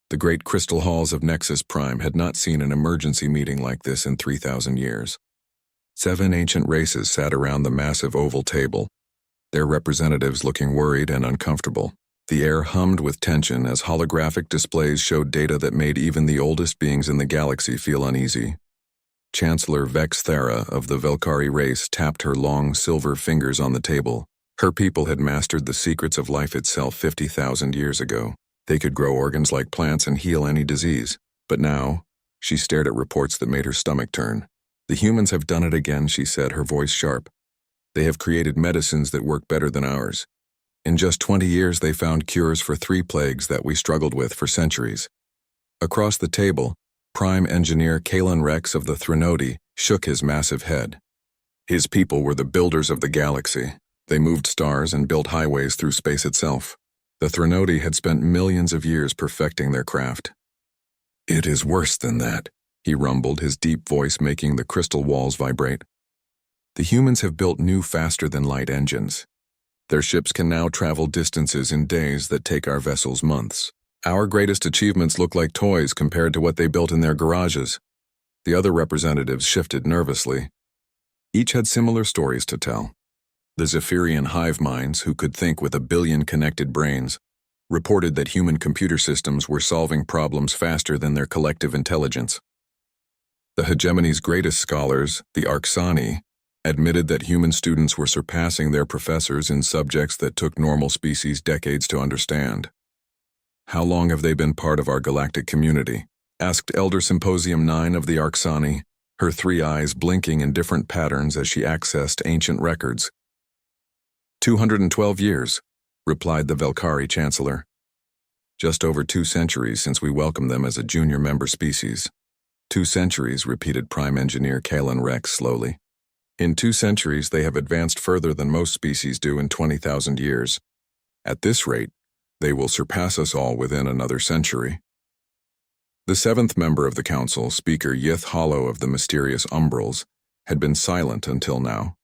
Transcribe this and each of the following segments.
The great crystal halls of Nexus Prime had not seen an emergency meeting like this in 3,000 years. 7 ancient races sat around the massive oval table, their representatives looking worried and uncomfortable. The air hummed with tension as holographic displays showed data that made even the oldest beings in the galaxy feel uneasy. Chancellor Vex Thera of the Velkari race tapped her long silver fingers on the table. Her people had mastered the secrets of life itself 50,000 years ago. They could grow organs like plants and heal any disease. But now, she stared at reports that made her stomach turn. The humans have done it again, she said, her voice sharp. They have created medicines that work better than ours. In just 20 years, they found cures for 3 plagues that we struggled with for centuries. Across the table, Prime Engineer Kalen Rex of the Threnody shook his massive head. His people were the builders of the galaxy. They moved stars and built highways through space itself. The Threnody had spent millions of years perfecting their craft. "It is worse than that," he rumbled, his deep voice making the crystal walls vibrate. "The humans have built new faster-than-light engines. Their ships can now travel distances in days that take our vessels months. Our greatest achievements look like toys compared to what they built in their garages." The other representatives shifted nervously. Each had similar stories to tell. The Zephyrian hive minds, who could think with 1 billion connected brains, reported that human computer systems were solving problems faster than their collective intelligence. The hegemony's greatest scholars, the Arcsani, admitted that human students were surpassing their professors in subjects that took normal species decades to understand. "How long have they been part of our galactic community?" asked Elder Symposium 9 of the Arcsani, her 3 eyes blinking in different patterns as she accessed ancient records. 212 years, replied the Velkari Chancellor. "Just over 2 centuries since we welcomed them as a junior member species." 2 centuries, repeated Prime Engineer Kalen Rex slowly. "In 2 centuries, they have advanced further than most species do in 20,000 years. At this rate, they will surpass us all within another century." The 7th member of the council, Speaker Yith Hollow of the mysterious Umbrals, had been silent until now.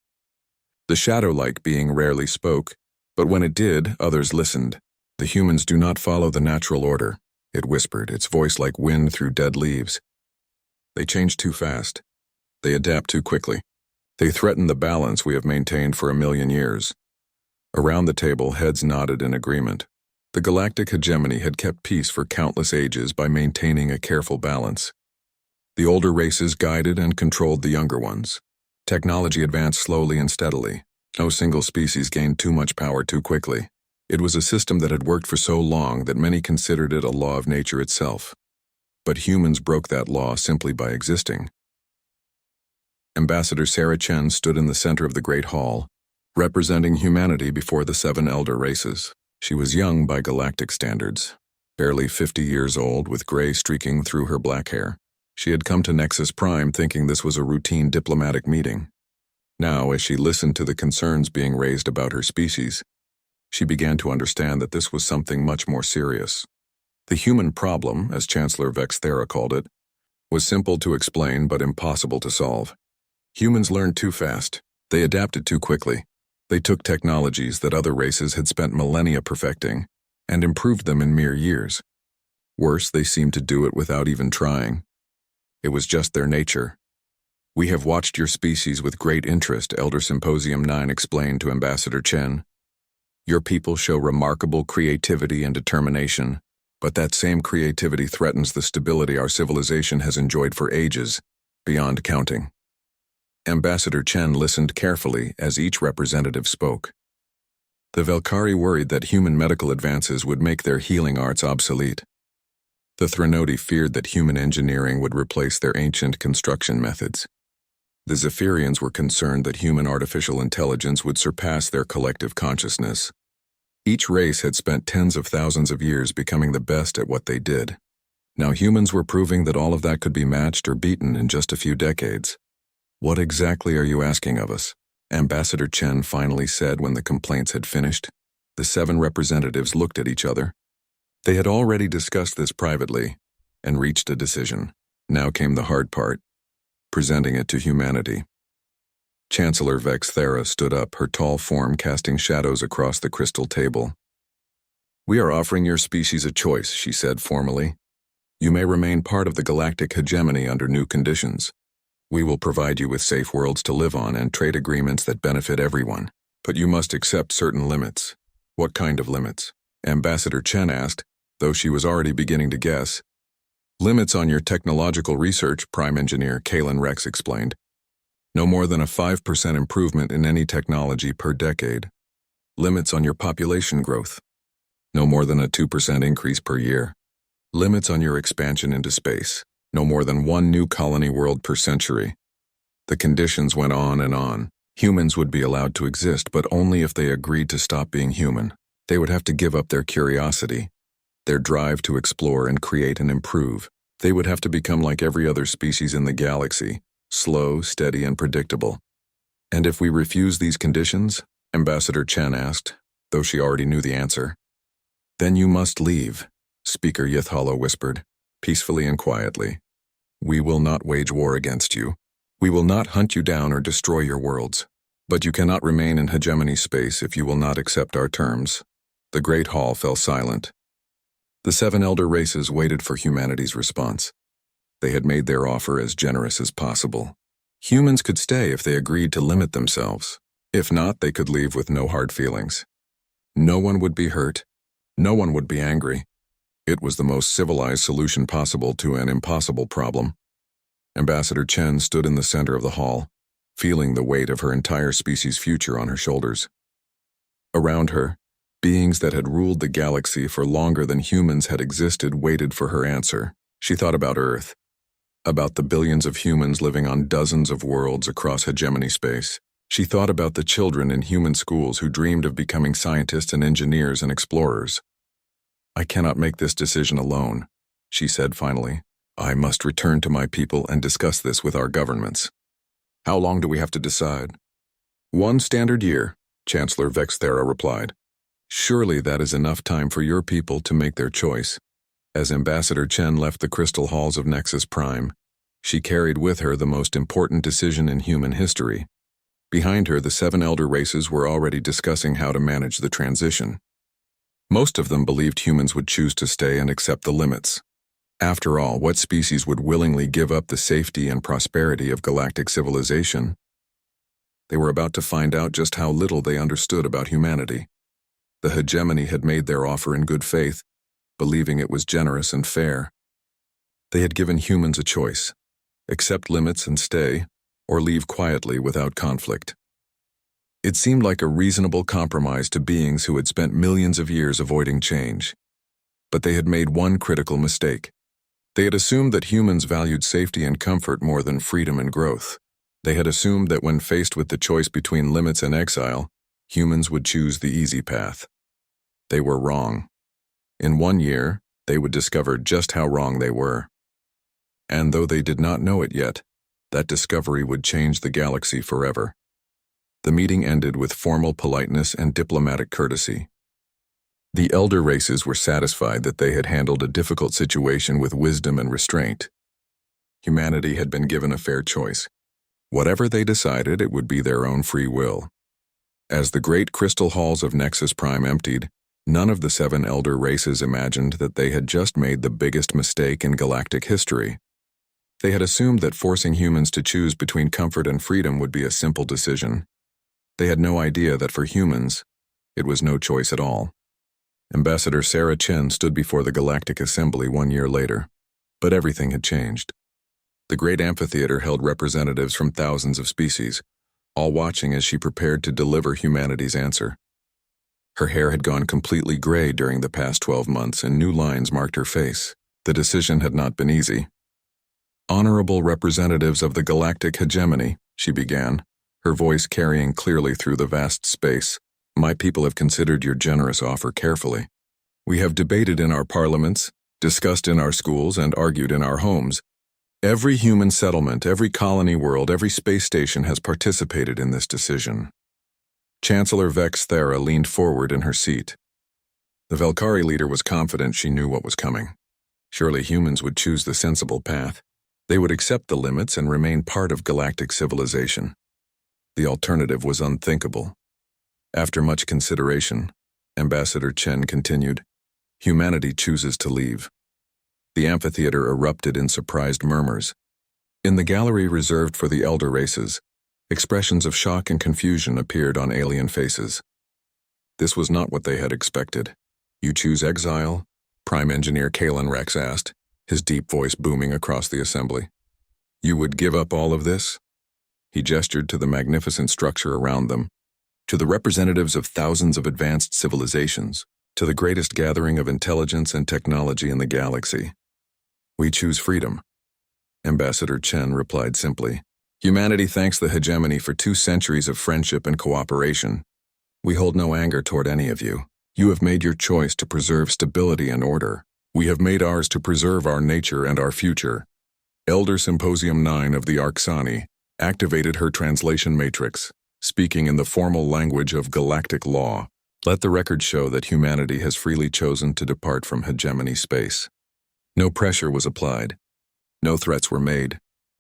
The shadow-like being rarely spoke, but when it did, others listened. "The humans do not follow the natural order," it whispered, its voice like wind through dead leaves. "They change too fast. They adapt too quickly. They threaten the balance we have maintained for 1,000,000 years." Around the table, heads nodded in agreement. The galactic hegemony had kept peace for countless ages by maintaining a careful balance. The older races guided and controlled the younger ones. Technology advanced slowly and steadily. No single species gained too much power too quickly. It was a system that had worked for so long that many considered it a law of nature itself. But humans broke that law simply by existing. Ambassador Sarah Chen stood in the center of the Great Hall, representing humanity before the 7 elder races. She was young by galactic standards, barely 50 years old with gray streaking through her black hair. She had come to Nexus Prime thinking this was a routine diplomatic meeting. Now, as she listened to the concerns being raised about her species, she began to understand that this was something much more serious. The human problem, as Chancellor Vex Thera called it, was simple to explain but impossible to solve. Humans learned too fast. They adapted too quickly. They took technologies that other races had spent millennia perfecting and improved them in mere years. Worse, they seemed to do it without even trying. It was just their nature. "We have watched your species with great interest," Elder Symposium 9 explained to Ambassador Chen. "Your people show remarkable creativity and determination, but that same creativity threatens the stability our civilization has enjoyed for ages, beyond counting." Ambassador Chen listened carefully as each representative spoke. The Velkari worried that human medical advances would make their healing arts obsolete. The Threnody feared that human engineering would replace their ancient construction methods. The Zephyrians were concerned that human artificial intelligence would surpass their collective consciousness. Each race had spent tens of thousands of years becoming the best at what they did. Now humans were proving that all of that could be matched or beaten in just a few decades. "What exactly are you asking of us?" Ambassador Chen finally said when the complaints had finished. The 7 representatives looked at each other. They had already discussed this privately and reached a decision. Now came the hard part, presenting it to humanity. Chancellor Vex Thera stood up, her tall form casting shadows across the crystal table. "We are offering your species a choice," she said formally. You may remain part of the galactic hegemony under new conditions. We will provide you with safe worlds to live on and trade agreements that benefit everyone. But you must accept certain limits. What kind of limits? Ambassador Chen asked, though she was already beginning to guess. Limits on your technological research, Prime Engineer Kalen Rex explained. No more than a 5% improvement in any technology per decade. Limits on your population growth. No more than a 2% increase per year. Limits on your expansion into space. No more than one new colony world per century. The conditions went on and on. Humans would be allowed to exist, but only if they agreed to stop being human. They would have to give up their curiosity, their drive to explore and create and improve. They would have to become like every other species in the galaxy, slow, steady, and predictable. And if we refuse these conditions, Ambassador Chen asked, though she already knew the answer. Then you must leave, Speaker Yithala whispered, peacefully and quietly. We will not wage war against you. We will not hunt you down or destroy your worlds. But you cannot remain in hegemony space if you will not accept our terms. The Great Hall fell silent. The 7 elder races waited for humanity's response. They had made their offer as generous as possible. Humans could stay if they agreed to limit themselves. If not, they could leave with no hard feelings. No one would be hurt. No one would be angry. It was the most civilized solution possible to an impossible problem. Ambassador Chen stood in the center of the hall, feeling the weight of her entire species' future on her shoulders. Around her, beings that had ruled the galaxy for longer than humans had existed waited for her answer. She thought about Earth, about the billions of humans living on dozens of worlds across hegemony space. She thought about the children in human schools who dreamed of becoming scientists and engineers and explorers. I cannot make this decision alone, she said finally. I must return to my people and discuss this with our governments. How long do we have to decide? 1 standard year, Chancellor Vexthera replied. Surely that is enough time for your people to make their choice. As Ambassador Chen left the crystal halls of Nexus Prime, she carried with her the most important decision in human history. Behind her, the 7 elder races were already discussing how to manage the transition. Most of them believed humans would choose to stay and accept the limits. After all, what species would willingly give up the safety and prosperity of galactic civilization? They were about to find out just how little they understood about humanity. The hegemony had made their offer in good faith, believing it was generous and fair. They had given humans a choice: accept limits and stay, or leave quietly without conflict. It seemed like a reasonable compromise to beings who had spent millions of years avoiding change. But they had made one critical mistake. They had assumed that humans valued safety and comfort more than freedom and growth. They had assumed that when faced with the choice between limits and exile, humans would choose the easy path. They were wrong. In 1 year, they would discover just how wrong they were. And though they did not know it yet, that discovery would change the galaxy forever. The meeting ended with formal politeness and diplomatic courtesy. The elder races were satisfied that they had handled a difficult situation with wisdom and restraint. Humanity had been given a fair choice. Whatever they decided, it would be their own free will. As the great crystal halls of Nexus Prime emptied, none of the 7 elder races imagined that they had just made the biggest mistake in galactic history. They had assumed that forcing humans to choose between comfort and freedom would be a simple decision. They had no idea that for humans, it was no choice at all. Ambassador Sarah Chen stood before the Galactic Assembly 1 year later, but everything had changed. The great amphitheater held representatives from thousands of species, all watching as she prepared to deliver humanity's answer. Her hair had gone completely gray during the past 12 months, and new lines marked her face. The decision had not been easy. Honorable representatives of the galactic hegemony, she began, her voice carrying clearly through the vast space. My people have considered your generous offer carefully. We have debated in our parliaments, discussed in our schools, and argued in our homes. Every human settlement, every colony world, every space station has participated in this decision. Chancellor Vexthera leaned forward in her seat. The Velkari leader was confident she knew what was coming. Surely humans would choose the sensible path. They would accept the limits and remain part of galactic civilization. The alternative was unthinkable. After much consideration, Ambassador Chen continued, humanity chooses to leave. The amphitheater erupted in surprised murmurs. In the gallery reserved for the elder races, expressions of shock and confusion appeared on alien faces. This was not what they had expected. "You choose exile?" Prime Engineer Kalen Rex asked, his deep voice booming across the assembly. "You would give up all of this?" He gestured to the magnificent structure around them, to the representatives of thousands of advanced civilizations, to the greatest gathering of intelligence and technology in the galaxy. "We choose freedom." Ambassador Chen replied simply, "Humanity thanks the hegemony for 2 centuries of friendship and cooperation. We hold no anger toward any of you. You have made your choice to preserve stability and order. We have made ours to preserve our nature and our future." Elder Symposium 9 of the Arksani activated her translation matrix, speaking in the formal language of galactic law. "Let the record show that humanity has freely chosen to depart from hegemony space. No pressure was applied. No threats were made.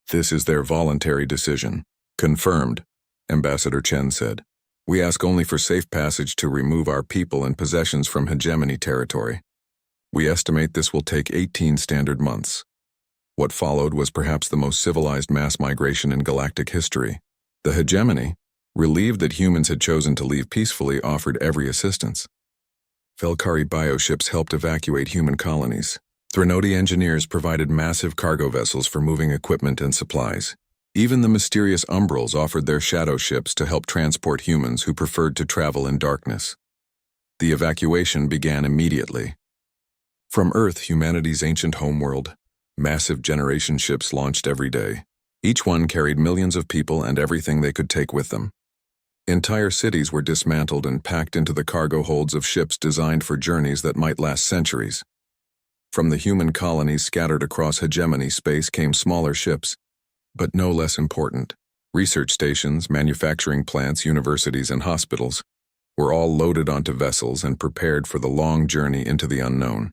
This is their voluntary decision." "Confirmed," Ambassador Chen said. "We ask only for safe passage to remove our people and possessions from hegemony territory. We estimate this will take 18 standard months." What followed was perhaps the most civilized mass migration in galactic history. The hegemony, relieved that humans had chosen to leave peacefully, offered every assistance. Velkari bioships helped evacuate human colonies. Threnodi engineers provided massive cargo vessels for moving equipment and supplies. Even the mysterious Umbrals offered their shadow ships to help transport humans who preferred to travel in darkness. The evacuation began immediately. From Earth, humanity's ancient homeworld, massive generation ships launched every day. Each one carried millions of people and everything they could take with them. Entire cities were dismantled and packed into the cargo holds of ships designed for journeys that might last centuries. From the human colonies scattered across hegemony space came smaller ships, but no less important. Research stations, manufacturing plants, universities, and hospitals were all loaded onto vessels and prepared for the long journey into the unknown.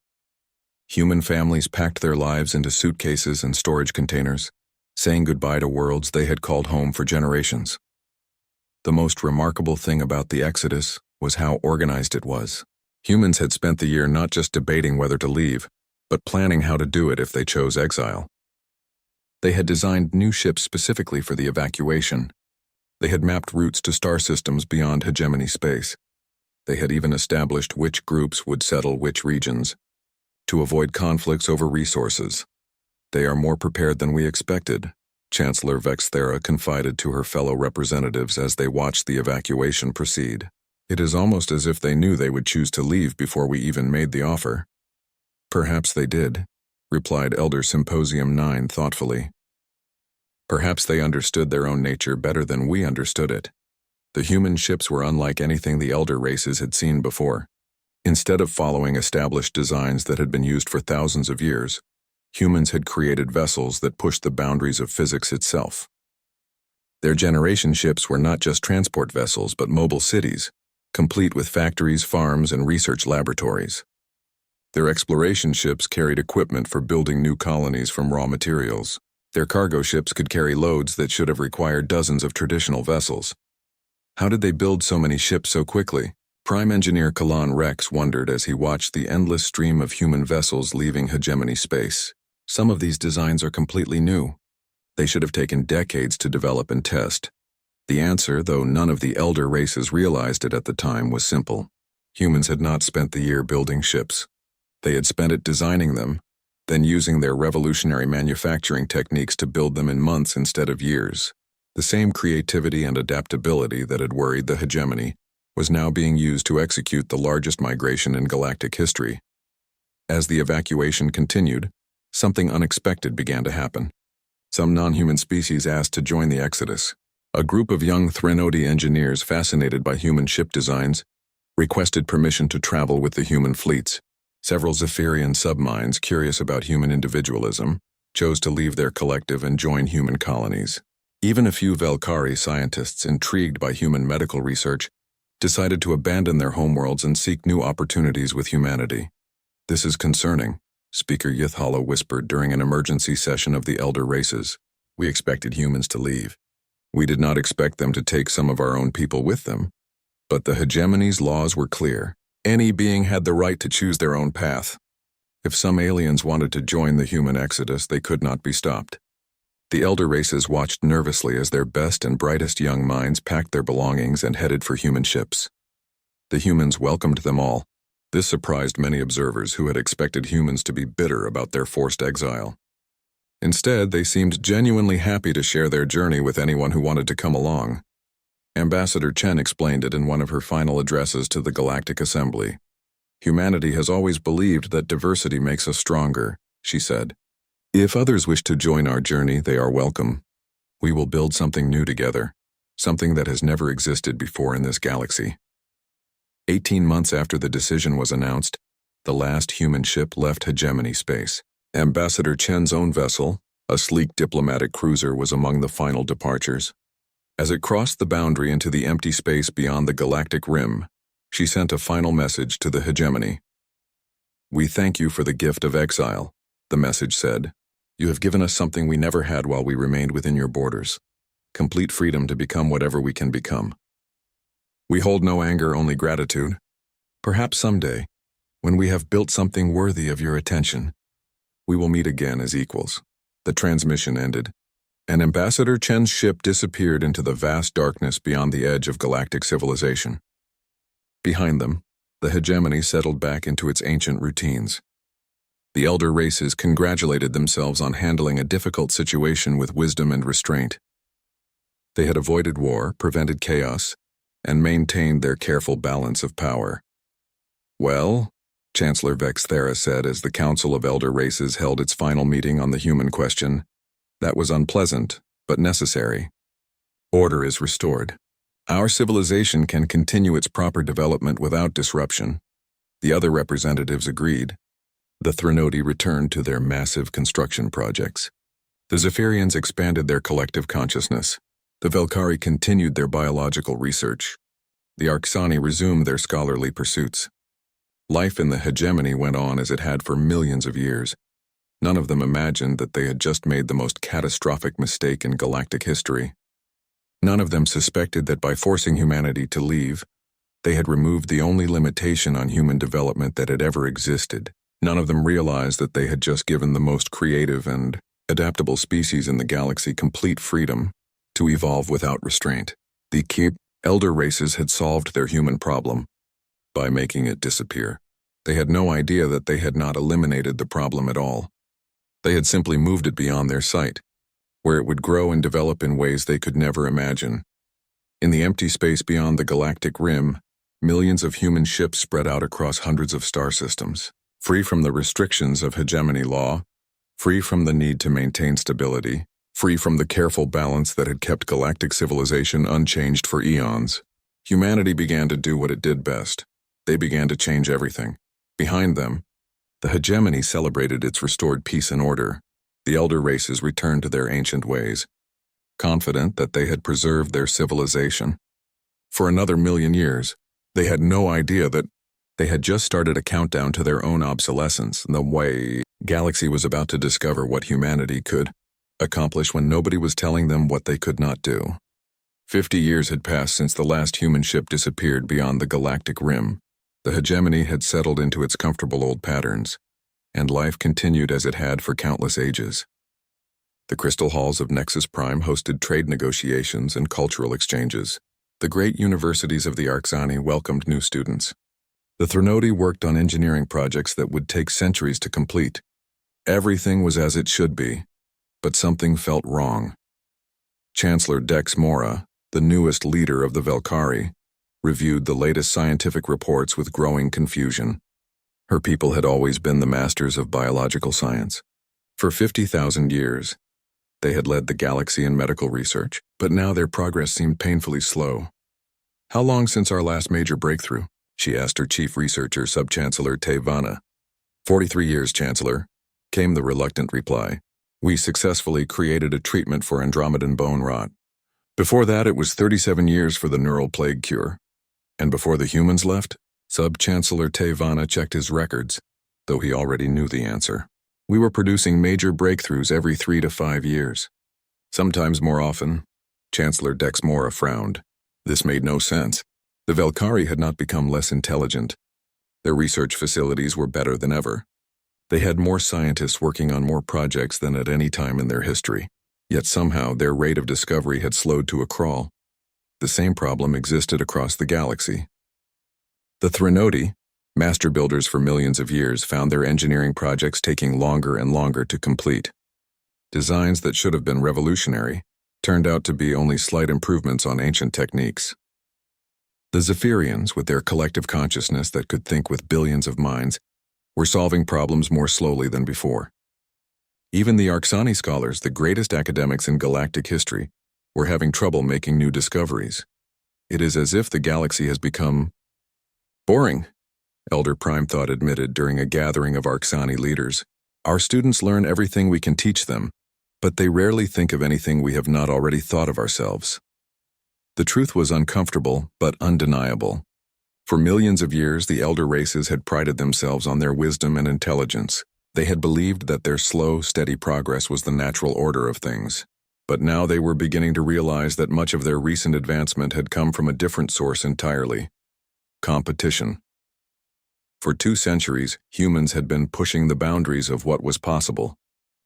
Human families packed their lives into suitcases and storage containers, saying goodbye to worlds they had called home for generations. The most remarkable thing about the exodus was how organized it was. Humans had spent the year not just debating whether to leave, but planning how to do it if they chose exile. They had designed new ships specifically for the evacuation. They had mapped routes to star systems beyond hegemony space. They had even established which groups would settle which regions, to avoid conflicts over resources. "They are more prepared than we expected," Chancellor Vexthera confided to her fellow representatives as they watched the evacuation proceed. "It is almost as if they knew they would choose to leave before we even made the offer." "Perhaps they did," replied Elder Symposium 9 thoughtfully. "Perhaps they understood their own nature better than we understood it. The human ships were unlike anything the elder races had seen before. Instead of following established designs that had been used for thousands of years, humans had created vessels that pushed the boundaries of physics itself. Their generation ships were not just transport vessels but mobile cities, complete with factories, farms, and research laboratories. Their exploration ships carried equipment for building new colonies from raw materials. Their cargo ships could carry loads that should have required dozens of traditional vessels. How did they build so many ships so quickly? Prime Engineer Kalan Rex wondered as he watched the endless stream of human vessels leaving hegemony space. Some of these designs are completely new. They should have taken decades to develop and test. The answer, though none of the elder races realized it at the time, was simple. Humans had not spent the year building ships. They had spent it designing them, then using their revolutionary manufacturing techniques to build them in months instead of years. The same creativity and adaptability that had worried the hegemony was now being used to execute the largest migration in galactic history. As the evacuation continued, something unexpected began to happen. Some non-human species asked to join the exodus. A group of young Threnodi engineers fascinated by human ship designs requested permission to travel with the human fleets. Several Zephyrian subminds, curious about human individualism, chose to leave their collective and join human colonies. Even a few Velkari scientists, intrigued by human medical research, decided to abandon their homeworlds and seek new opportunities with humanity. "This is concerning," Speaker Yithala whispered during an emergency session of the elder races. "We expected humans to leave. We did not expect them to take some of our own people with them. But the hegemony's laws were clear. Any being had the right to choose their own path. If some aliens wanted to join the human exodus, they could not be stopped. The elder races watched nervously as their best and brightest young minds packed their belongings and headed for human ships. The humans welcomed them all. This surprised many observers who had expected humans to be bitter about their forced exile. Instead, they seemed genuinely happy to share their journey with anyone who wanted to come along. Ambassador Chen explained it in one of her final addresses to the Galactic Assembly. "Humanity has always believed that diversity makes us stronger," she said. "If others wish to join our journey, they are welcome. We will build something new together, something that has never existed before in this galaxy." 18 months after the decision was announced, the last human ship left hegemony space. Ambassador Chen's own vessel, a sleek diplomatic cruiser, was among the final departures. As it crossed the boundary into the empty space beyond the galactic rim, she sent a final message to the hegemony. "We thank you for the gift of exile," the message said. "You have given us something we never had while we remained within your borders. Complete freedom to become whatever we can become. We hold no anger, only gratitude. Perhaps someday, when we have built something worthy of your attention, we will meet again as equals." The transmission ended, and Ambassador Chen's ship disappeared into the vast darkness beyond the edge of galactic civilization. Behind them, the hegemony settled back into its ancient routines. The elder races congratulated themselves on handling a difficult situation with wisdom and restraint. They had avoided war, prevented chaos, and maintained their careful balance of power. "Well," Chancellor Vexthera said as the Council of Elder Races held its final meeting on the human question, "that was unpleasant, but necessary. Order is restored. Our civilization can continue its proper development without disruption." The other representatives agreed. The Threnodi returned to their massive construction projects. The Zephyrians expanded their collective consciousness. The Velkari continued their biological research. The Arxani resumed their scholarly pursuits. Life in the hegemony went on as it had for millions of years. None of them imagined that they had just made the most catastrophic mistake in galactic history. None of them suspected that by forcing humanity to leave, they had removed the only limitation on human development that had ever existed. None of them realized that they had just given the most creative and adaptable species in the galaxy complete freedom to evolve without restraint. The elder races had solved their human problem by making it disappear. They had no idea that they had not eliminated the problem at all. They had simply moved it beyond their sight, where it would grow and develop in ways they could never imagine. In the empty space beyond the galactic rim, millions of human ships spread out across hundreds of star systems, free from the restrictions of hegemony law, free from the need to maintain stability, free from the careful balance that had kept galactic civilization unchanged for eons. Humanity began to do what it did best. They began to change everything. Behind them, the hegemony celebrated its restored peace and order. The elder races returned to their ancient ways, confident that they had preserved their civilization. For another million years, they had no idea that they had just started a countdown to their own obsolescence, the way galaxy was about to discover what humanity could accomplish when nobody was telling them what they could not do. 50 years had passed since the last human ship disappeared beyond the galactic rim. The hegemony had settled into its comfortable old patterns, and life continued as it had for countless ages. The crystal halls of Nexus Prime hosted trade negotiations and cultural exchanges. The great universities of the Arxani welcomed new students. The Threnodi worked on engineering projects that would take centuries to complete. Everything was as it should be, but something felt wrong. Chancellor Dex Mora, the newest leader of the Velkari, reviewed the latest scientific reports with growing confusion. Her people had always been the masters of biological science. For 50,000 years, they had led the galaxy in medical research, but now their progress seemed painfully slow. "How long since our last major breakthrough?" she asked her chief researcher, Sub-Chancellor Tevana. 43 years, Chancellor," came the reluctant reply. "We successfully created a treatment for Andromedan bone rot. Before that, it was 37 years for the neural plague cure. And before the humans left?" Sub-Chancellor Tevana checked his records, though he already knew the answer. "We were producing major breakthroughs every 3 to 5 years. Sometimes more often." Chancellor Dex Mora frowned. This made no sense. The Velkari had not become less intelligent. Their research facilities were better than ever. They had more scientists working on more projects than at any time in their history, yet somehow their rate of discovery had slowed to a crawl. The same problem existed across the galaxy. The Threnodi, master builders for millions of years, found their engineering projects taking longer and longer to complete. Designs that should have been revolutionary turned out to be only slight improvements on ancient techniques. The Zephyrians, with their collective consciousness that could think with billions of minds, were solving problems more slowly than before. Even the Arxani scholars, the greatest academics in galactic history, were having trouble making new discoveries. It is as if the galaxy has become boring, Elder Prime Thought admitted during a gathering of Arxani leaders. Our students learn everything we can teach them, but they rarely think of anything we have not already thought of ourselves. The truth was uncomfortable, but undeniable. For millions of years, the elder races had prided themselves on their wisdom and intelligence. They had believed that their slow, steady progress was the natural order of things. But now they were beginning to realize that much of their recent advancement had come from a different source entirely: competition. For 2 centuries, humans had been pushing the boundaries of what was possible.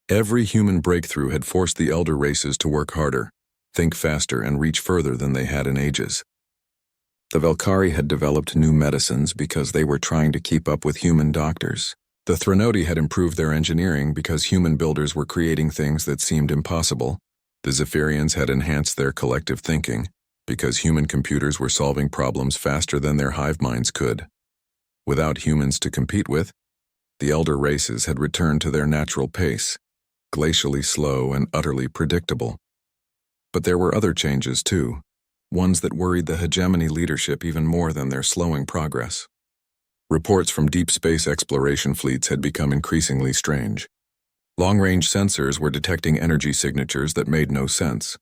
Every human breakthrough had forced the elder races to work harder, think faster, and reach further than they had in ages. The Velkari had developed new medicines because they were trying to keep up with human doctors. The Threnodi had improved their engineering because human builders were creating things that seemed impossible. The Zephyrians had enhanced their collective thinking because human computers were solving problems faster than their hive minds could. Without humans to compete with, the elder races had returned to their natural pace, glacially slow and utterly predictable. But there were other changes too, ones that worried the hegemony leadership even more than their slowing progress. Reports from deep space exploration fleets had become increasingly strange. Long-range sensors were detecting energy signatures that made no sense.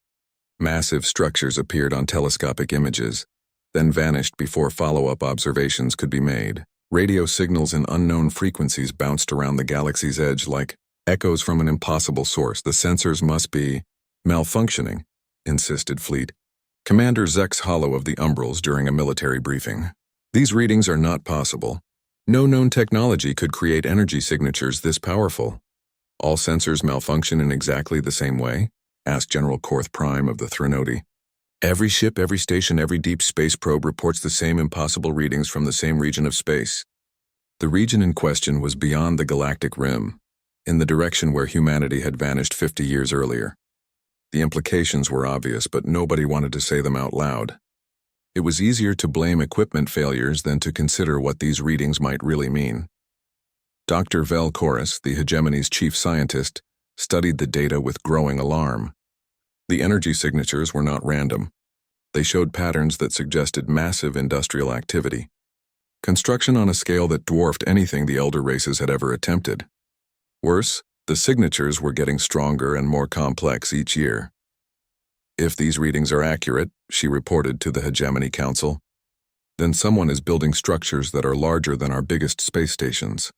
Massive structures appeared on telescopic images, then vanished before follow-up observations could be made. Radio signals in unknown frequencies bounced around the galaxy's edge like echoes from an impossible source. The sensors must be malfunctioning, insisted Fleet Commander Zex Hollow of the Umbrals during a military briefing. These readings are not possible. No known technology could create energy signatures this powerful. All sensors malfunction in exactly the same way? Asked General Korth Prime of the Threnodi. Every ship, every station, every deep space probe reports the same impossible readings from the same region of space. The region in question was beyond the galactic rim, in the direction where humanity had vanished 50 years earlier. The implications were obvious, but nobody wanted to say them out loud. It was easier to blame equipment failures than to consider what these readings might really mean. Dr. Vel Chorus, the hegemony's chief scientist, studied the data with growing alarm. The energy signatures were not random. They showed patterns that suggested massive industrial activity. Construction on a scale that dwarfed anything the elder races had ever attempted. Worse, the signatures were getting stronger and more complex each year. If these readings are accurate, she reported to the Hegemony Council, then someone is building structures that are larger than our biggest space stations.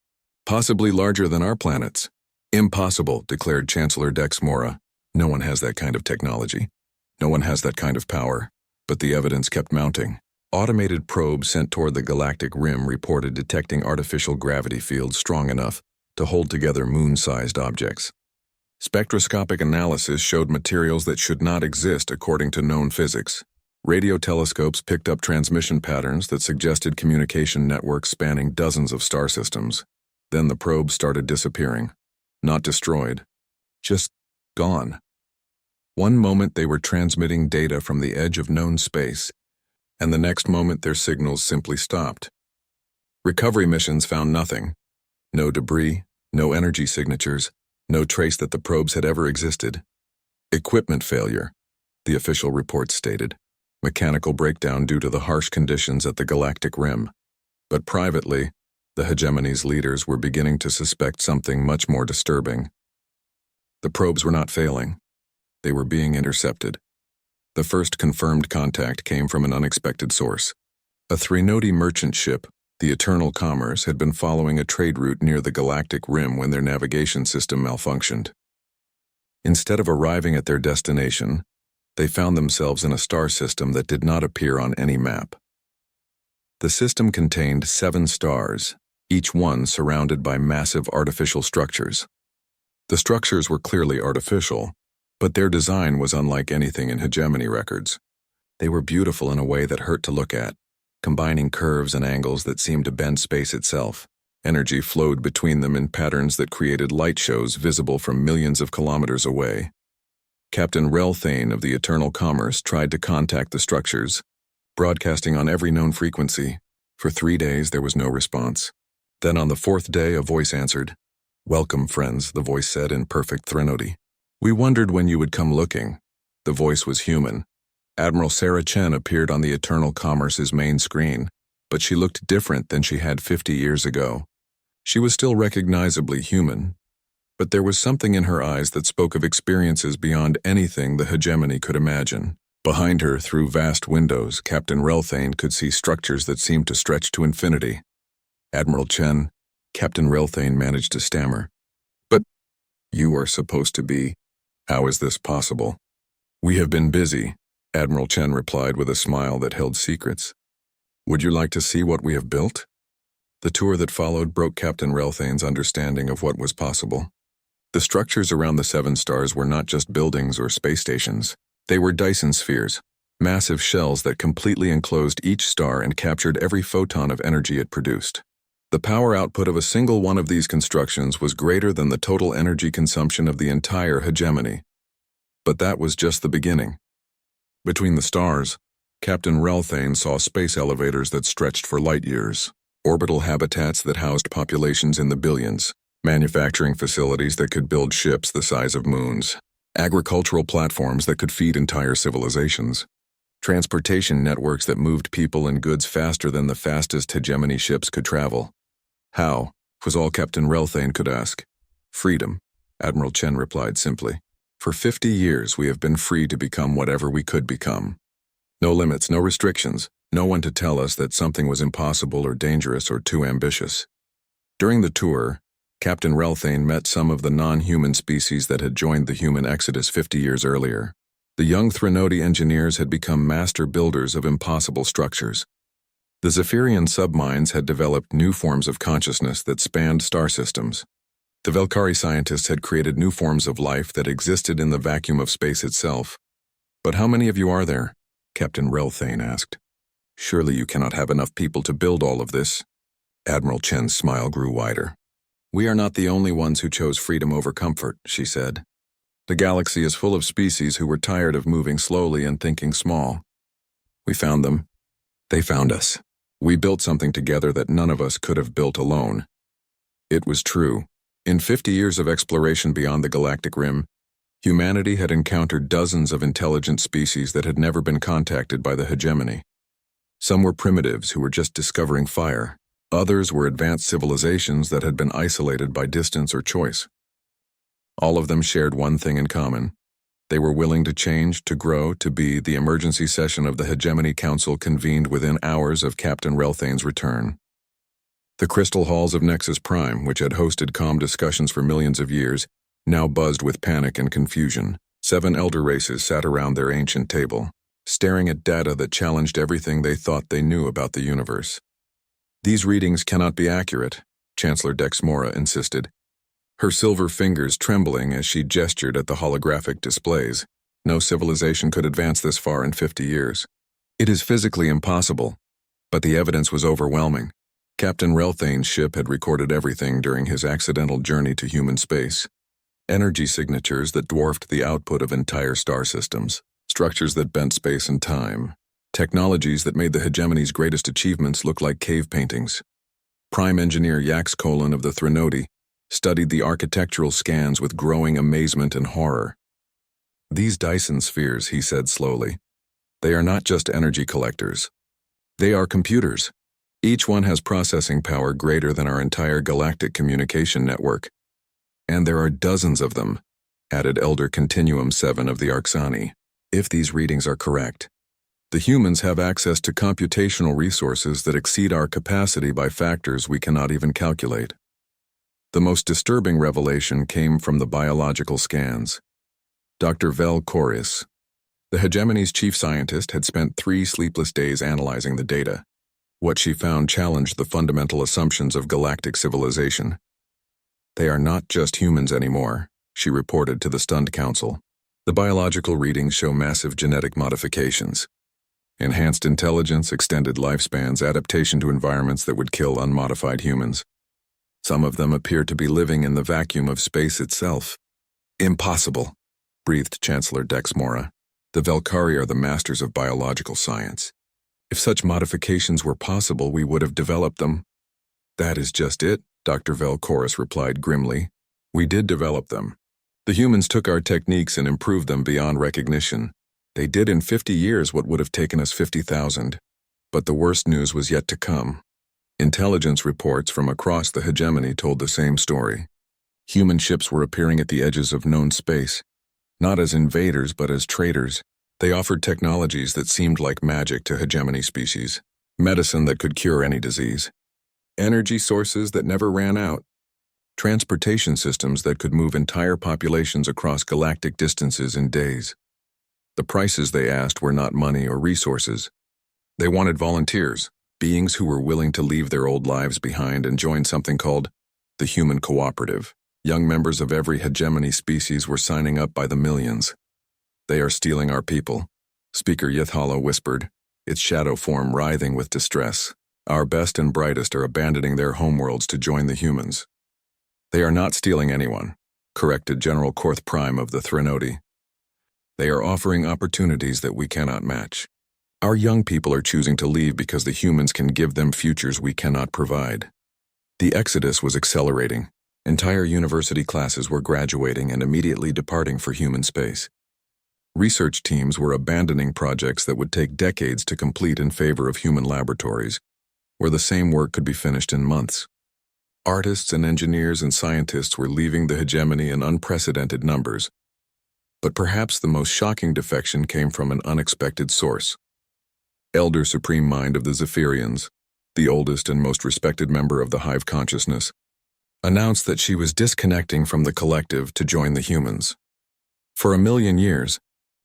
Possibly larger than our planets. Impossible, declared Chancellor Dex Mora. No one has that kind of technology. No one has that kind of power. But the evidence kept mounting. Automated probes sent toward the galactic rim reported detecting artificial gravity fields strong enough to hold together moon-sized objects. Spectroscopic analysis showed materials that should not exist according to known physics. Radio telescopes picked up transmission patterns that suggested communication networks spanning dozens of star systems. Then the probes started disappearing. Not destroyed. Just gone. One moment they were transmitting data from the edge of known space, and the next moment their signals simply stopped. Recovery missions found nothing. No debris, no energy signatures, no trace that the probes had ever existed. Equipment failure, the official report stated. Mechanical breakdown due to the harsh conditions at the galactic rim. But privately, the hegemony's leaders were beginning to suspect something much more disturbing. The probes were not failing. They were being intercepted. The first confirmed contact came from an unexpected source. A Threnodi merchant ship, the Eternal Commerce, had been following a trade route near the galactic rim when their navigation system malfunctioned. Instead of arriving at their destination, they found themselves in a star system that did not appear on any map. The system contained 7 stars, each one surrounded by massive artificial structures. The structures were clearly artificial, but their design was unlike anything in hegemony records. They were beautiful in a way that hurt to look at, combining curves and angles that seemed to bend space itself. Energy flowed between them in patterns that created light shows visible from millions of kilometers away. Captain Relthane of the Eternal Commerce tried to contact the structures, broadcasting on every known frequency. For 3 days there was no response. Then on the 4th day a voice answered. "Welcome, friends," the voice said in perfect Threnody. "We wondered when you would come looking." The voice was human. Admiral Sarah Chen appeared on the Eternal Commerce's main screen, but she looked different than she had 50 years ago. She was still recognizably human, but there was something in her eyes that spoke of experiences beyond anything the hegemony could imagine. Behind her, through vast windows, Captain Relthane could see structures that seemed to stretch to infinity. "Admiral Chen," Captain Relthane managed to stammer. "But you are supposed to be. How is this possible?" "We have been busy," Admiral Chen replied with a smile that held secrets. "Would you like to see what we have built?" The tour that followed broke Captain Relthane's understanding of what was possible. The structures around the 7 stars were not just buildings or space stations. They were Dyson spheres, massive shells that completely enclosed each star and captured every photon of energy it produced. The power output of a single one of these constructions was greater than the total energy consumption of the entire hegemony. But that was just the beginning. Between the stars, Captain Relthane saw space elevators that stretched for light years, orbital habitats that housed populations in the billions, manufacturing facilities that could build ships the size of moons, agricultural platforms that could feed entire civilizations, transportation networks that moved people and goods faster than the fastest hegemony ships could travel. How, was all Captain Relthane could ask. "Freedom," Admiral Chen replied simply. "For 50 years we have been free to become whatever we could become. No limits, no restrictions, no one to tell us that something was impossible or dangerous or too ambitious." During the tour, Captain Relthane met some of the non-human species that had joined the human exodus 50 years earlier. The young Threnody engineers had become master builders of impossible structures. The Zephyrian subminds had developed new forms of consciousness that spanned star systems. The Velkari scientists had created new forms of life that existed in the vacuum of space itself. "But how many of you are there?" Captain Relthane asked. "Surely you cannot have enough people to build all of this." Admiral Chen's smile grew wider. "We are not the only ones who chose freedom over comfort," she said. "The galaxy is full of species who were tired of moving slowly and thinking small. We found them. They found us. We built something together that none of us could have built alone." It was true. In 50 years of exploration beyond the galactic rim, humanity had encountered dozens of intelligent species that had never been contacted by the hegemony. Some were primitives who were just discovering fire. Others were advanced civilizations that had been isolated by distance or choice. All of them shared one thing in common. They were willing to change, to grow, to be. The emergency session of the Hegemony Council convened within hours of Captain Relthane's return. The crystal halls of Nexus Prime, which had hosted calm discussions for millions of years, now buzzed with panic and confusion. 7 elder races sat around their ancient table, staring at data that challenged everything they thought they knew about the universe. "These readings cannot be accurate," Chancellor Dexmora insisted, her silver fingers trembling as she gestured at the holographic displays. "No civilization could advance this far in 50 years. It is physically impossible." But the evidence was overwhelming. Captain Relthane's ship had recorded everything during his accidental journey to human space. Energy signatures that dwarfed the output of entire star systems, structures that bent space and time, technologies that made the hegemony's greatest achievements look like cave paintings. Prime Engineer Yax Colon of the Threnody studied the architectural scans with growing amazement and horror. "These Dyson spheres," he said slowly, "they are not just energy collectors. They are computers. Each one has processing power greater than our entire galactic communication network. And there are dozens of them," added Elder Continuum 7 of the Arxani. "If these readings are correct, the humans have access to computational resources that exceed our capacity by factors we cannot even calculate." The most disturbing revelation came from the biological scans. Dr. Vel Koris, the hegemony's chief scientist, had spent 3 sleepless days analyzing the data. What she found challenged the fundamental assumptions of galactic civilization. "They are not just humans anymore," she reported to the stunned council. "The biological readings show massive genetic modifications. Enhanced intelligence, extended lifespans, adaptation to environments that would kill unmodified humans. Some of them appear to be living in the vacuum of space itself." "Impossible," breathed Chancellor Dexmora. "The Velkari are the masters of biological science. If such modifications were possible, we would have developed them." "That is just it," Dr. Velkoris replied grimly. "We did develop them. The humans took our techniques and improved them beyond recognition. They did in 50 years what would have taken us 50,000. But the worst news was yet to come. Intelligence reports from across the hegemony told the same story. Human ships were appearing at the edges of known space, not as invaders but as traders. They offered technologies that seemed like magic to hegemony species, medicine that could cure any disease, energy sources that never ran out, transportation systems that could move entire populations across galactic distances in days. The prices they asked were not money or resources. They wanted volunteers, beings who were willing to leave their old lives behind and join something called the Human Cooperative. Young members of every hegemony species were signing up by the millions. "They are stealing our people," Speaker Yithala whispered, its shadow form writhing with distress. "Our best and brightest are abandoning their homeworlds to join the humans." "They are not stealing anyone," corrected General Korth Prime of the Threnodi. "They are offering opportunities that we cannot match. Our young people are choosing to leave because the humans can give them futures we cannot provide." The exodus was accelerating. Entire university classes were graduating and immediately departing for human space. Research teams were abandoning projects that would take decades to complete in favor of human laboratories, where the same work could be finished in months. Artists and engineers and scientists were leaving the hegemony in unprecedented numbers. But perhaps the most shocking defection came from an unexpected source. Elder Supreme Mind of the Zephyrians, the oldest and most respected member of the Hive Consciousness, announced that she was disconnecting from the collective to join the humans. "For 1,000,000 years,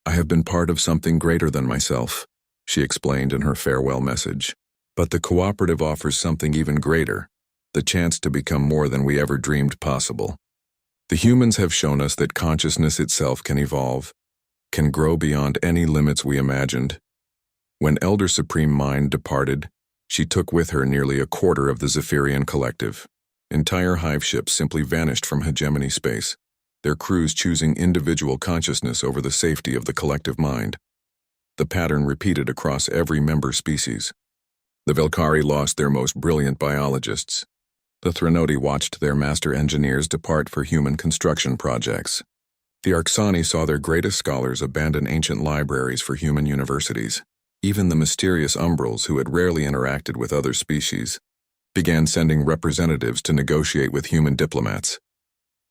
I have been part of something greater than myself," she explained in her farewell message. "But the cooperative offers something even greater, the chance to become more than we ever dreamed possible. The humans have shown us that consciousness itself can evolve, can grow beyond any limits we imagined." When Elder Supreme Mind departed, she took with her nearly a quarter of the Zephyrian collective. Entire hive ships simply vanished from hegemony space, their crews choosing individual consciousness over the safety of the collective mind. The pattern repeated across every member species. The Velkari lost their most brilliant biologists. The Threnodi watched their master engineers depart for human construction projects. The Arxani saw their greatest scholars abandon ancient libraries for human universities. Even the mysterious Umbrals, who had rarely interacted with other species, began sending representatives to negotiate with human diplomats.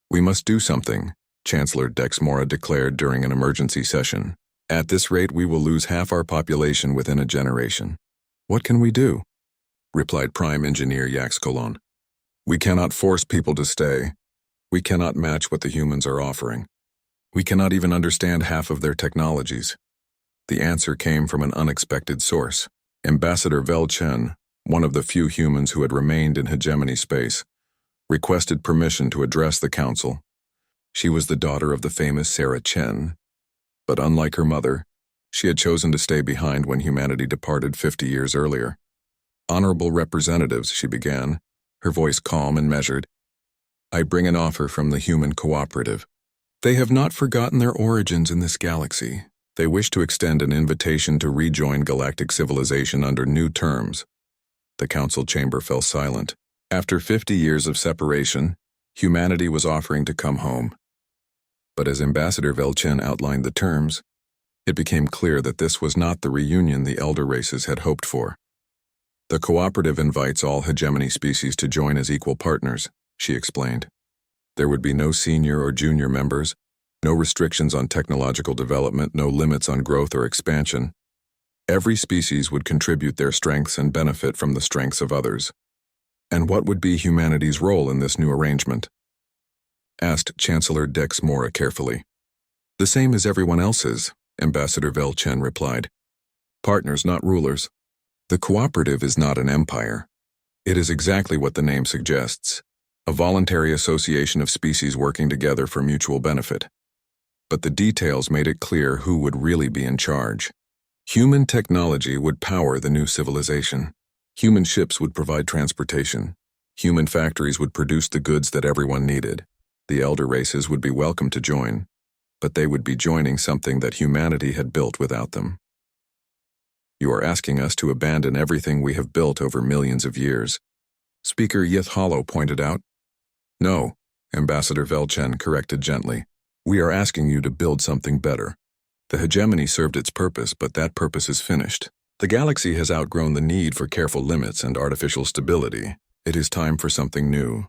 "We must do something," Chancellor Dexmora declared during an emergency session. "At this rate, we will lose half our population within a generation." "What can we do?" replied Prime Engineer Yax Colon. "We cannot force people to stay. We cannot match what the humans are offering. We cannot even understand half of their technologies." The answer came from an unexpected source. Ambassador Vel Chen, one of the few humans who had remained in hegemony space, requested permission to address the council. She was the daughter of the famous Sarah Chen, but unlike her mother, she had chosen to stay behind when humanity departed 50 years earlier. "Honorable representatives," she began, her voice calm and measured, "I bring an offer from the Human Cooperative. They have not forgotten their origins in this galaxy. They wish to extend an invitation to rejoin galactic civilization under new terms." The council chamber fell silent. After 50 years of separation, humanity was offering to come home. But as Ambassador Velchen outlined the terms, it became clear that this was not the reunion the elder races had hoped for. "The cooperative invites all hegemony species to join as equal partners," she explained. "There would be no senior or junior members, no restrictions on technological development, no limits on growth or expansion. Every species would contribute their strengths and benefit from the strengths of others." "And what would be humanity's role in this new arrangement?" asked Chancellor Dexmora carefully. "The same as everyone else's," Ambassador Velchen replied. "Partners, not rulers. The cooperative is not an empire. It is exactly what the name suggests, a voluntary association of species working together for mutual benefit. But the details made it clear who would really be in charge. Human technology would power the new civilization. Human ships would provide transportation. Human factories would produce the goods that everyone needed. The elder races would be welcome to join, but they would be joining something that humanity had built without them. You are asking us to abandon everything we have built over millions of years, Speaker Yith Hollow pointed out. No, Ambassador Velchen corrected gently. We are asking you to build something better. The hegemony served its purpose, but that purpose is finished. The galaxy has outgrown the need for careful limits and artificial stability. It is time for something new.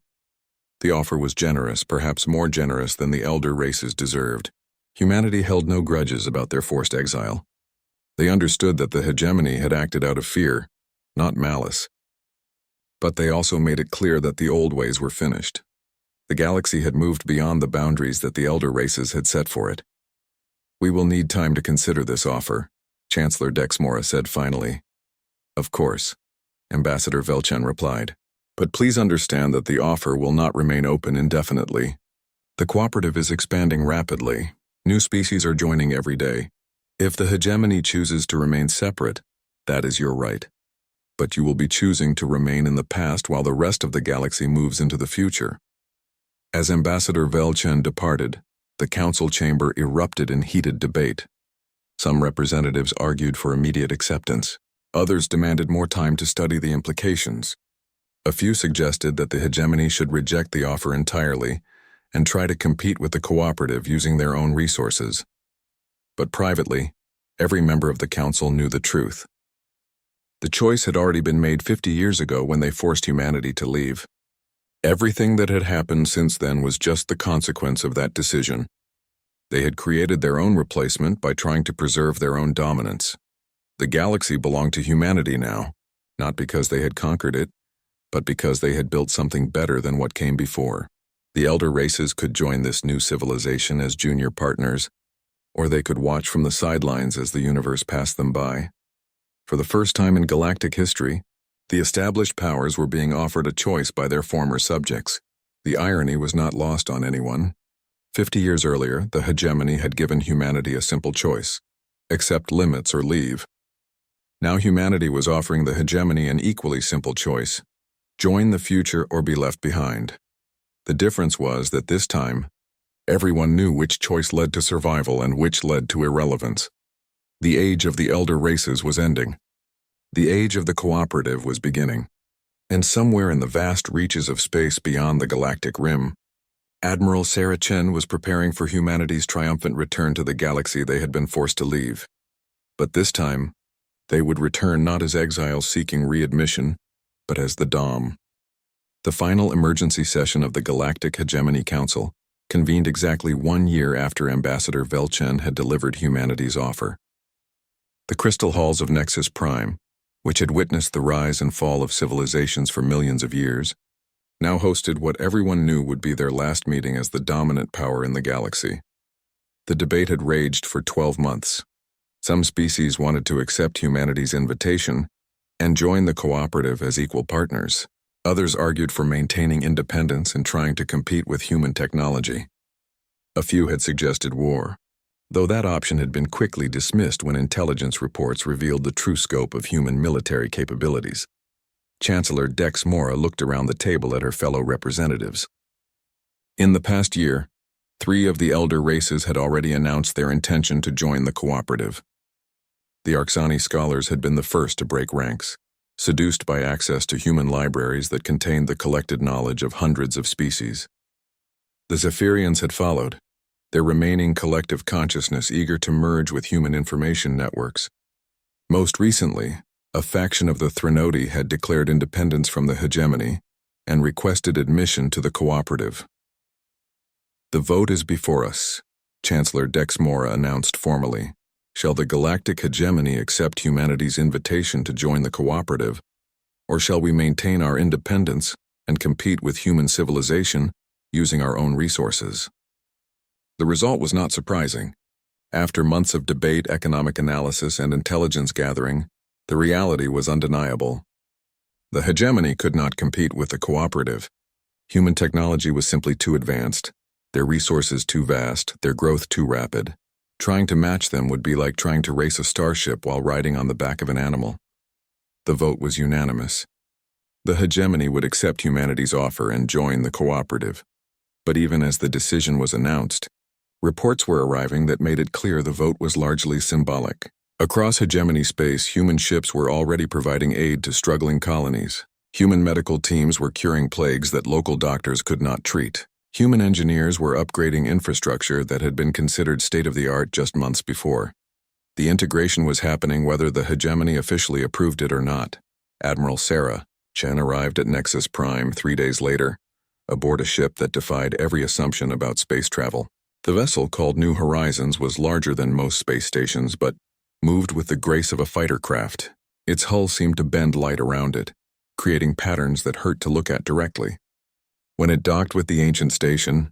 The offer was generous, perhaps more generous than the elder races deserved. Humanity held no grudges about their forced exile. They understood that the hegemony had acted out of fear, not malice. But they also made it clear that the old ways were finished. The galaxy had moved beyond the boundaries that the elder races had set for it. We will need time to consider this offer, Chancellor Dexmora said finally. Of course, Ambassador Velchen replied. But please understand that the offer will not remain open indefinitely. The cooperative is expanding rapidly. New species are joining every day. If the hegemony chooses to remain separate, that is your right. But you will be choosing to remain in the past while the rest of the galaxy moves into the future. As Ambassador Velchen departed, the council chamber erupted in heated debate. Some representatives argued for immediate acceptance. Others demanded more time to study the implications. A few suggested that the hegemony should reject the offer entirely and try to compete with the cooperative using their own resources. But privately, every member of the council knew the truth. The choice had already been made 50 years ago when they forced humanity to leave. Everything that had happened since then was just the consequence of that decision. They had created their own replacement by trying to preserve their own dominance. The galaxy belonged to humanity now, not because they had conquered it, but because they had built something better than what came before. The elder races could join this new civilization as junior partners, or they could watch from the sidelines as the universe passed them by. For the first time in galactic history, the established powers were being offered a choice by their former subjects. The irony was not lost on anyone. 50 years earlier, the hegemony had given humanity a simple choice: accept limits or leave. Now humanity was offering the hegemony an equally simple choice: join the future or be left behind. The difference was that this time, everyone knew which choice led to survival and which led to irrelevance. The age of the elder races was ending. The age of the cooperative was beginning. And somewhere in the vast reaches of space beyond the galactic rim, Admiral Sarah Chen was preparing for humanity's triumphant return to the galaxy they had been forced to leave. But this time, they would return not as exiles seeking readmission, but as the Dom. The final emergency session of the Galactic Hegemony Council convened exactly 1 year after Ambassador Velchen had delivered humanity's offer. The crystal halls of Nexus Prime, which had witnessed the rise and fall of civilizations for millions of years, now hosted what everyone knew would be their last meeting as the dominant power in the galaxy. The debate had raged for 12 months. Some species wanted to accept humanity's invitation and join the cooperative as equal partners. Others argued for maintaining independence and trying to compete with human technology. A few had suggested war, though that option had been quickly dismissed when intelligence reports revealed the true scope of human military capabilities. Chancellor Dexmora looked around the table at her fellow representatives. In the past year, 3 of the elder races had already announced their intention to join the cooperative. The Arxani scholars had been the first to break ranks, seduced by access to human libraries that contained the collected knowledge of hundreds of species. The Zephyrians had followed, their remaining collective consciousness eager to merge with human information networks. Most recently, a faction of the Threnodi had declared independence from the hegemony and requested admission to the cooperative. The vote is before us, Chancellor Dexmora announced formally. Shall the galactic hegemony accept humanity's invitation to join the cooperative, or shall we maintain our independence and compete with human civilization using our own resources? The result was not surprising. After months of debate, economic analysis, and intelligence gathering, The reality was undeniable. The hegemony could not compete with the cooperative. Human technology was simply too advanced, their resources too vast, their growth too rapid. Trying to match them would be like trying to race a starship while riding on the back of an animal. The vote was unanimous. The hegemony would accept humanity's offer and join the cooperative. But even as the decision was announced, reports were arriving that made it clear the vote was largely symbolic. Across hegemony space, human ships were already providing aid to struggling colonies. Human medical teams were curing plagues that local doctors could not treat. Human engineers were upgrading infrastructure that had been considered state-of-the-art just months before. The integration was happening whether the hegemony officially approved it or not. Admiral Sarah Chen arrived at Nexus Prime 3 days later, aboard a ship that defied every assumption about space travel. The vessel, called New Horizons, was larger than most space stations, but moved with the grace of a fighter craft. Its hull seemed to bend light around it, creating patterns that hurt to look at directly. When it docked with the ancient station,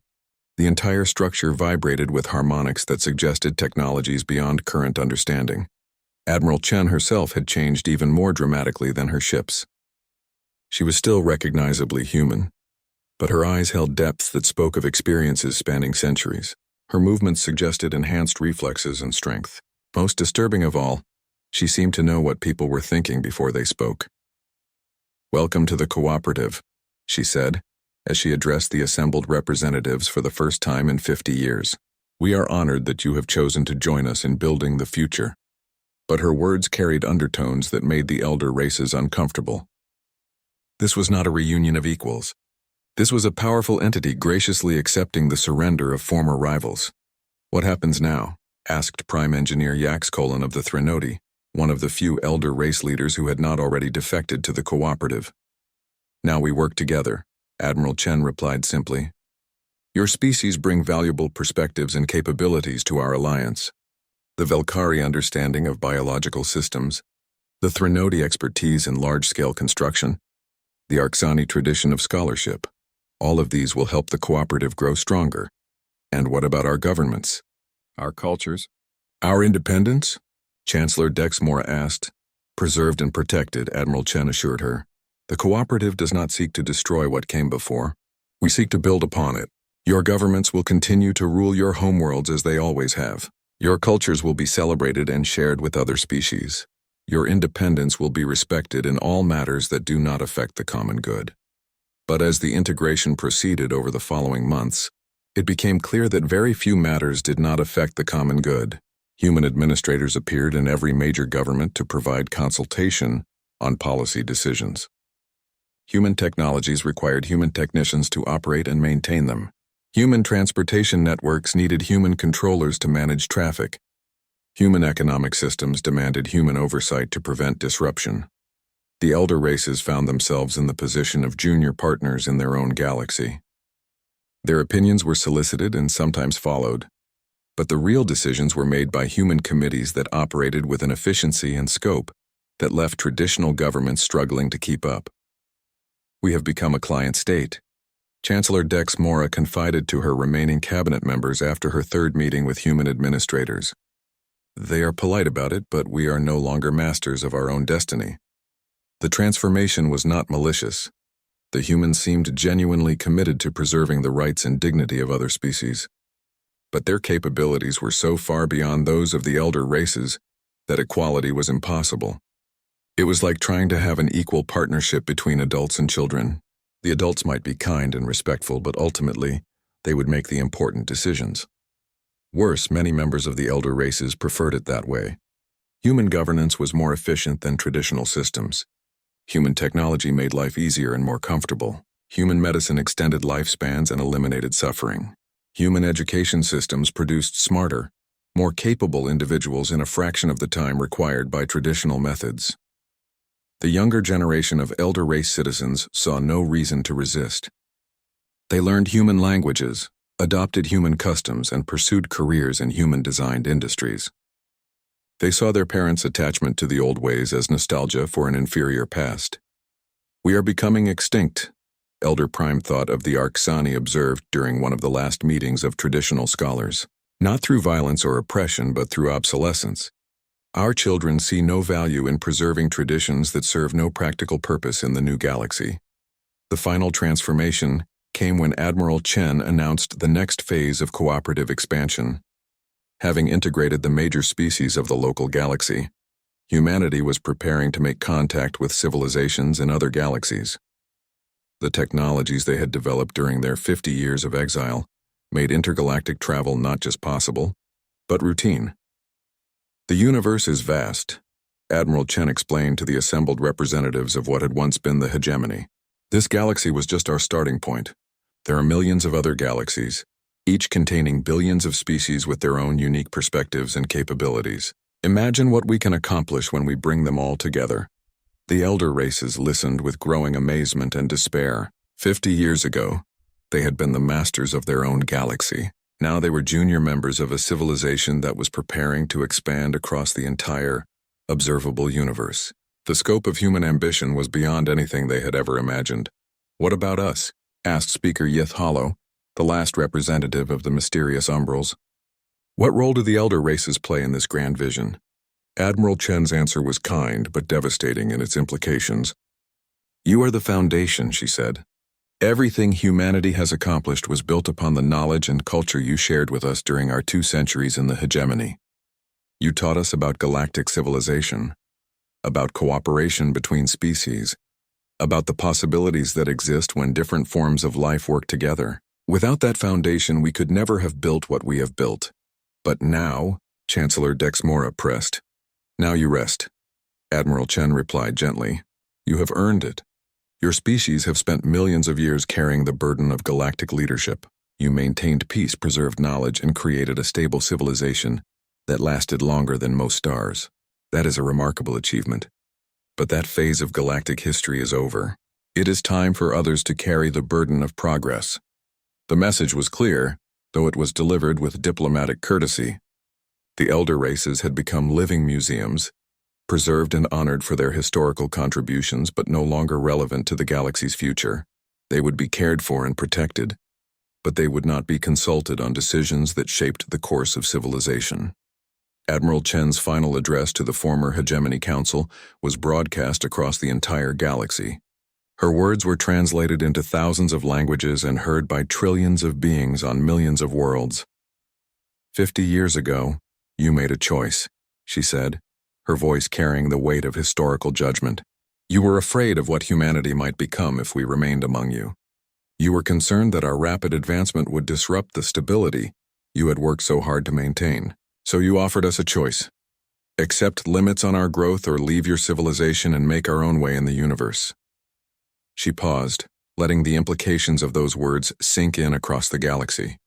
the entire structure vibrated with harmonics that suggested technologies beyond current understanding. Admiral Chen herself had changed even more dramatically than her ships. She was still recognizably human, but her eyes held depth that spoke of experiences spanning centuries. Her movements suggested enhanced reflexes and strength. Most disturbing of all, she seemed to know what people were thinking before they spoke. "Welcome to the cooperative," she said, as she addressed the assembled representatives for the first time in 50 years. "We are honored that you have chosen to join us in building the future." But her words carried undertones that made the elder races uncomfortable. This was not a reunion of equals. This was a powerful entity graciously accepting the surrender of former rivals. "What happens now?" asked Prime Engineer Yaxcolin of the Threnody, one of the few elder race leaders who had not already defected to the cooperative. "Now we work together," Admiral Chen replied simply. "Your species bring valuable perspectives and capabilities to our alliance. The Velkari understanding of biological systems, the Threnody expertise in large-scale construction, the Arksani tradition of scholarship. All of these will help the cooperative grow stronger. And what about our governments? Our cultures? Our independence?" Chancellor Dexmore asked. "Preserved and protected," Admiral Chen assured her. "The cooperative does not seek to destroy what came before. We seek to build upon it. Your governments will continue to rule your homeworlds as they always have. Your cultures will be celebrated and shared with other species. Your independence will be respected in all matters that do not affect the common good." But as the integration proceeded over the following months, it became clear that very few matters did not affect the common good. Human administrators appeared in every major government to provide consultation on policy decisions. Human technologies required human technicians to operate and maintain them. Human transportation networks needed human controllers to manage traffic. Human economic systems demanded human oversight to prevent disruption. The elder races found themselves in the position of junior partners in their own galaxy. Their opinions were solicited and sometimes followed, but the real decisions were made by human committees that operated with an efficiency and scope that left traditional governments struggling to keep up. "We have become a client state," Chancellor Dex Mora confided to her remaining cabinet members after her third meeting with human administrators. "They are polite about it, but we are no longer masters of our own destiny." The transformation was not malicious. The humans seemed genuinely committed to preserving the rights and dignity of other species. But their capabilities were so far beyond those of the elder races that equality was impossible. It was like trying to have an equal partnership between adults and children. The adults might be kind and respectful, but ultimately, they would make the important decisions. Worse, many members of the elder races preferred it that way. Human governance was more efficient than traditional systems. Human technology made life easier and more comfortable. Human medicine extended lifespans and eliminated suffering. Human education systems produced smarter, more capable individuals in a fraction of the time required by traditional methods. The younger generation of elder race citizens saw no reason to resist. They learned human languages, adopted human customs, and pursued careers in human-designed industries. They saw their parents' attachment to the old ways as nostalgia for an inferior past. "We are becoming extinct," Elder Prime thought of the Arksani observed during one of the last meetings of traditional scholars. "Not through violence or oppression, but through obsolescence. Our children see no value in preserving traditions that serve no practical purpose in the new galaxy. The final transformation came when Admiral Chen announced the next phase of cooperative expansion. Having integrated the major species of the local galaxy, humanity was preparing to make contact with civilizations in other galaxies. The technologies they had developed during their 50 years of exile made intergalactic travel not just possible, but routine. The universe is vast, Admiral Chen explained to the assembled representatives of what had once been the hegemony. This galaxy was just our starting point. There are millions of other galaxies, each containing billions of species with their own unique perspectives and capabilities. Imagine what we can accomplish when we bring them all together. The elder races listened with growing amazement and despair. 50 years ago, they had been the masters of their own galaxy. Now they were junior members of a civilization that was preparing to expand across the entire, observable universe. The scope of human ambition was beyond anything they had ever imagined. "What about us?" asked Speaker Yith Hollow, the last representative of the mysterious Umbrals. "What role do the elder races play in this grand vision?" Admiral Chen's answer was kind but devastating in its implications. "You are the foundation," she said. "Everything humanity has accomplished was built upon the knowledge and culture you shared with us during our 2 centuries in the hegemony. You taught us about galactic civilization, about cooperation between species, about the possibilities that exist when different forms of life work together. Without that foundation, we could never have built what we have built. But now," Chancellor Dexmora pressed. "Now you rest," Admiral Chen replied gently. "You have earned it. Your species have spent millions of years carrying the burden of galactic leadership. You maintained peace, preserved knowledge, and created a stable civilization that lasted longer than most stars. That is a remarkable achievement. But that phase of galactic history is over. It is time for others to carry the burden of progress." The message was clear, though it was delivered with diplomatic courtesy. The elder races had become living museums, preserved and honored for their historical contributions but no longer relevant to the galaxy's future. They would be cared for and protected, but they would not be consulted on decisions that shaped the course of civilization. Admiral Chen's final address to the former Hegemony Council was broadcast across the entire galaxy. Her words were translated into thousands of languages and heard by trillions of beings on millions of worlds. 50 years ago, you made a choice, she said, her voice carrying the weight of historical judgment. You were afraid of what humanity might become if we remained among you. You were concerned that our rapid advancement would disrupt the stability you had worked so hard to maintain. So you offered us a choice. Accept limits on our growth or leave your civilization and make our own way in the universe. She paused, letting the implications of those words sink in across the galaxy.